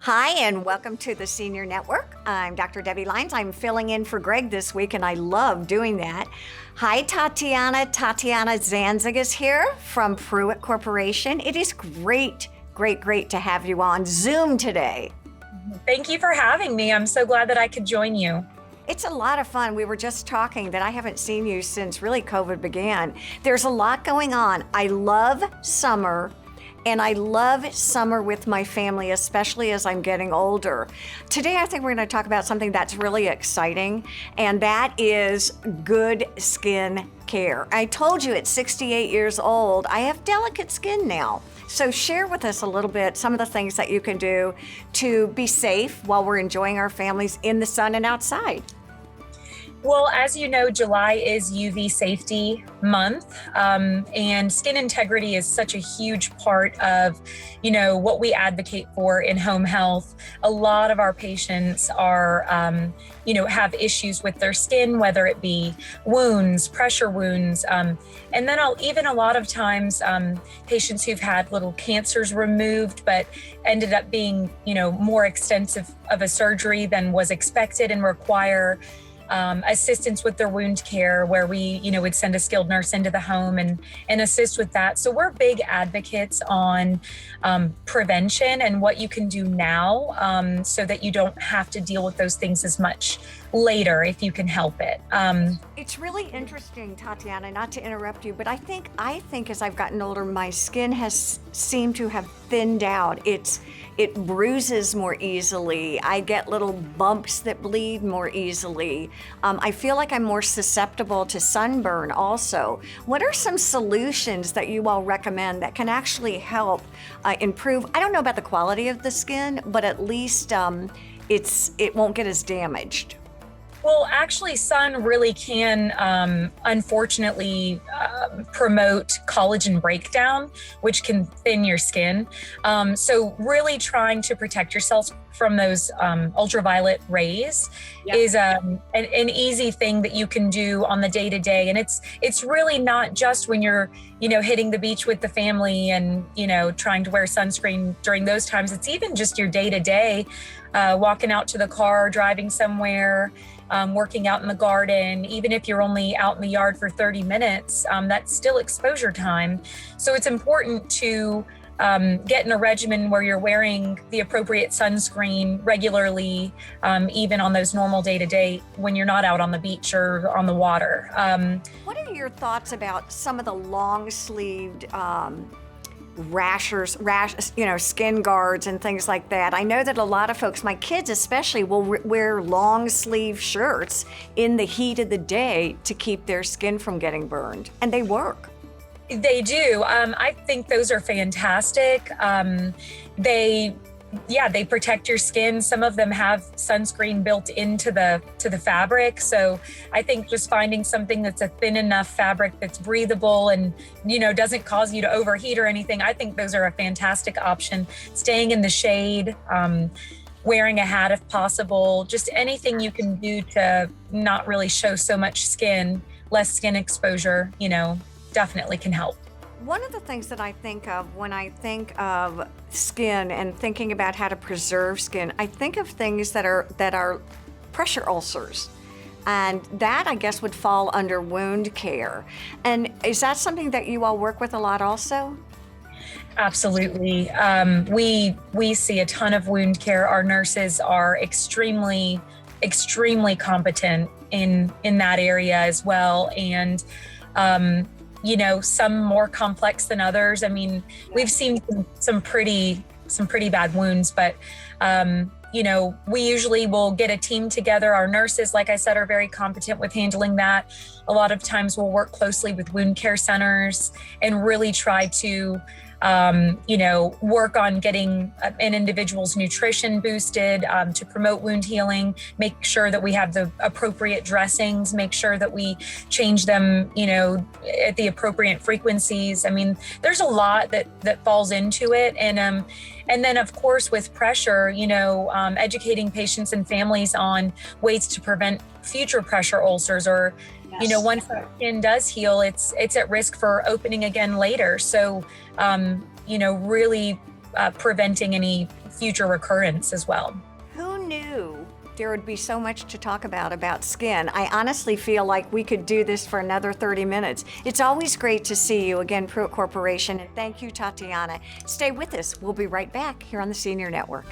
Hi, and welcome to the Senior Network. I'm Dr. Debi Lynes. I'm filling in for Gregg this week, and I love doing that. Hi, Tatiana. Tatiana Zanzig is here from Pruitt Corporation. It is great to have you on Zoom today. Thank you for having me. I'm so glad that I could join you. It's a lot of fun. We were just talking that I haven't seen you since really COVID began. There's a lot going on. I love summer. And I love summer with my family, especially as I'm getting older. Today, I think we're going to talk about something that's really exciting, and that is good skin care. I told you at 68 years old, I have delicate skin now. So share with us a little bit some of the things that you can do to be safe while we're enjoying our families in the sun and outside. Well, as you know, July is UV Safety Month, and skin integrity is such a huge part of, what we advocate for in home health. A lot of our patients are, have issues with their skin, whether it be wounds, pressure wounds, and then a lot of times patients who've had little cancers removed, but ended up being, more extensive of a surgery than was expected and require assistance with their wound care, where we, would send a skilled nurse into the home and assist with that. So we're big advocates on prevention and what you can do now so that you don't have to deal with those things as much later if you can help it. It's really interesting, Tatiana, not to interrupt you, but I think as I've gotten older, my skin has seemed to have thinned out. It bruises more easily. I get little bumps that bleed more easily. I feel like I'm more susceptible to sunburn also. What are some solutions that you all recommend that can actually help improve? I don't know about the quality of the skin, but at least it won't get as damaged. Well, actually, sun really can, unfortunately, promote collagen breakdown, which can thin your skin. So really trying to protect yourself from those ultraviolet rays is an easy thing that you can do on the day-to-day. And it's really not just when you're, hitting the beach with the family and, trying to wear sunscreen during those times. It's even just your day-to-day, walking out to the car, driving somewhere, working out in the garden. Even if you're only out in the yard for 30 minutes, that's still exposure time. So it's important to get in a regimen where you're wearing the appropriate sunscreen regularly, even on those normal day-to-day when you're not out on the beach or on the water. What are your thoughts about some of the long-sleeved skin guards and things like that? I know that a lot of folks, my kids especially, will wear long sleeve shirts in the heat of the day to keep their skin from getting burned, and they work. They do. I think those are fantastic. They protect your skin. Some of them have sunscreen built into the fabric. So I think just finding something that's a thin enough fabric that's breathable and, doesn't cause you to overheat or anything. I think those are a fantastic option. Staying in the shade, wearing a hat if possible, just anything you can do to not really show so much skin, less skin exposure, definitely can help. One of the things that I think of when I think of skin and thinking about how to preserve skin, I think of things that are pressure ulcers. And that, I guess, would fall under wound care. And is that something that you all work with a lot also? Absolutely. We see a ton of wound care. Our nurses are extremely competent in that area as well. And some more complex than others. I mean, we've seen some pretty bad wounds, but we usually will get a team together. Our nurses, like I said, are very competent with handling that. A lot of times we'll work closely with wound care centers and really try to work on getting an individual's nutrition boosted to promote wound healing, make sure that we have the appropriate dressings, make sure that we change them, at the appropriate frequencies. I mean, there's a lot that falls into it. And then, of course, with pressure, educating patients and families on ways to prevent future pressure ulcers or, once that skin does heal, it's at risk for opening again later. So, really preventing any future recurrence as well. Who knew there would be so much to talk about skin? I honestly feel like we could do this for another 30 minutes. It's always great to see you again, Pruitt Corporation, and thank you, Tatiana. Stay with us. We'll be right back here on the Senior Network.